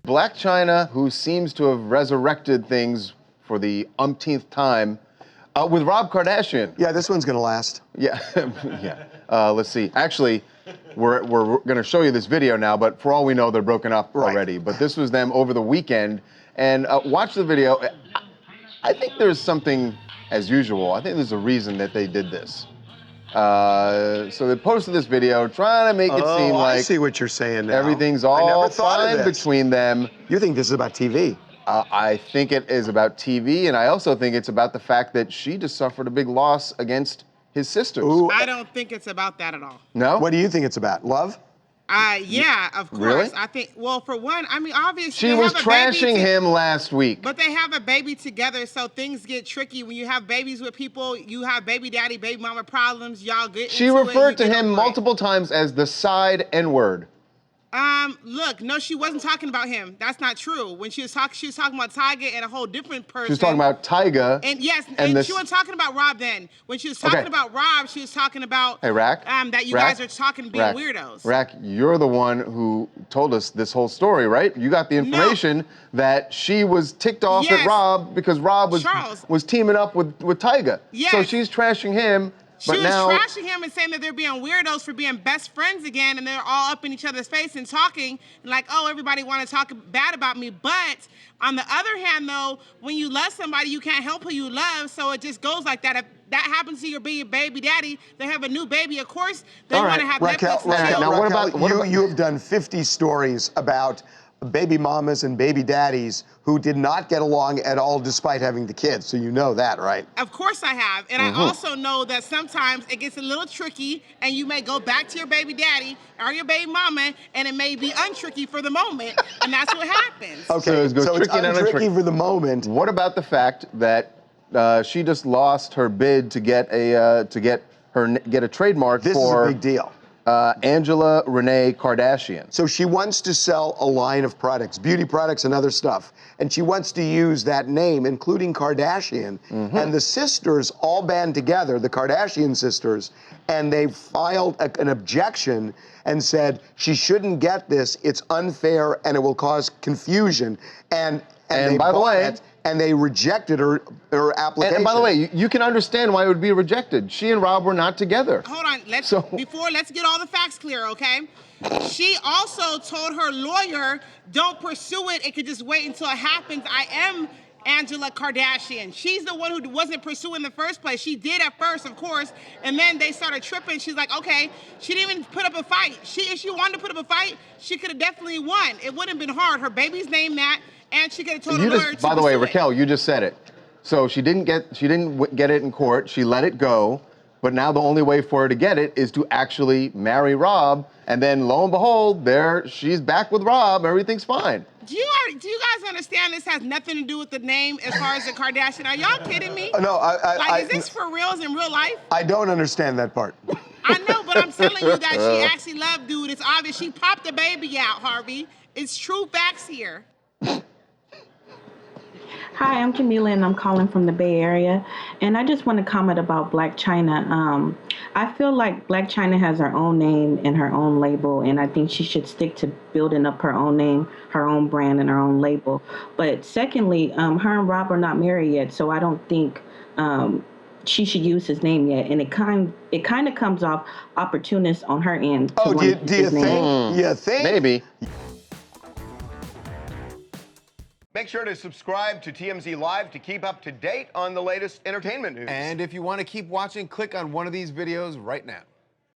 Blac Chyna, who seems to have resurrected things for the umpteenth time, with Rob Kardashian. Yeah, this one's gonna last. Yeah, yeah. Let's see. Actually, we're gonna show you this video now, but for all we know, they're broken up already. But this was them over the weekend, and watch the video. I think there's something, as usual, I think there's a reason that they did this. So they posted this video trying to make it seem like I see what you're saying now. everything's all fine this. between them. You think this is about TV? I think it is about TV, and I also think it's about the fact that she just suffered a big loss against his sisters. Ooh. I don't think it's about that at all. No? What do you think it's about? Love? Yeah, of course. Really? I think, well, for one, I mean, obviously. She was trashing him last week. But they have a baby together, so things get tricky. When you have babies with people, you have baby daddy, baby mama problems, y'all get She into referred it, to him multiple times as the side N-word. Look, no, she wasn't talking about him. That's not true. When she was talking about Tyga and a whole different person. She was talking about Tyga. And yes, and she wasn't talking about Rob then. When she was talking about Rob, she was talking about hey, Rack, that you guys are talking being weirdos. Rack, you're the one who told us this whole story, right? You got the information that she was ticked off at Rob because Rob was teaming up with Tyga. Yes. So she's trashing him. She was trashing him and saying that they're being weirdos for being best friends again, and they're all up in each other's face and talking, and like, oh, everybody want to talk bad about me. But on the other hand, though, when you love somebody, you can't help who you love, so it just goes like that. If that happens to your baby daddy, they have a new baby, of course, they want to have Netflix. Now, what about you have done 50 stories about baby mamas and baby daddies who did not get along at all despite having the kids, so you know that, right? Of course I have, and I also know that sometimes it gets a little tricky, and you may go back to your baby daddy or your baby mama, and it may be untricky for the moment, and that's what happens. Okay, so it's untricky for the moment. What about the fact that she just lost her bid to get a trademark This is a big deal. Angela Renee Kardashian. So she wants to sell a line of products, beauty products and other stuff. And she wants to use that name, including Kardashian. And the sisters all band together, the Kardashian sisters, and they filed an objection and said she shouldn't get this, it's unfair, and it will cause confusion. And by the way, and they rejected her application. And by the way, you can understand why it would be rejected. She and Rob were not together. Hold on, let's get all the facts clear, okay? She also told her lawyer, don't pursue it, it could just wait until it happens. I am Angela Kardashian. She's the one who wasn't pursuing in the first place. She did at first, of course, and then they started tripping. She's like, okay, she didn't even put up a fight. If she wanted to put up a fight, she could have definitely won. It wouldn't have been hard. Her baby's named that, and she could have told her lawyer to By the way, pursue it. Raquel, you just said it. So she didn't get it in court. She let it go. But now the only way for her to get it is to actually marry Rob, and then lo and behold, she's back with Rob. Everything's fine. Do you guys understand this has nothing to do with the name as far as the Kardashian? Are y'all kidding me? No, is this for reals in real life? I don't understand that part. I know, but I'm telling you that she actually loved dude. It's obvious. She popped the baby out, Harvey. It's true facts here. Hi, I'm Jamila, and I'm calling from the Bay Area. And I just want to comment about Blac Chyna. I feel like Blac Chyna has her own name and her own label, and I think she should stick to building up her own name, her own brand, and her own label. But secondly, her and Rob are not married yet, so I don't think she should use his name yet. And it kind of comes off opportunist on her end. Oh, do you think? You think? Maybe. Make sure to subscribe to TMZ Live to keep up to date on the latest entertainment news. And if you want to keep watching, click on one of these videos right now.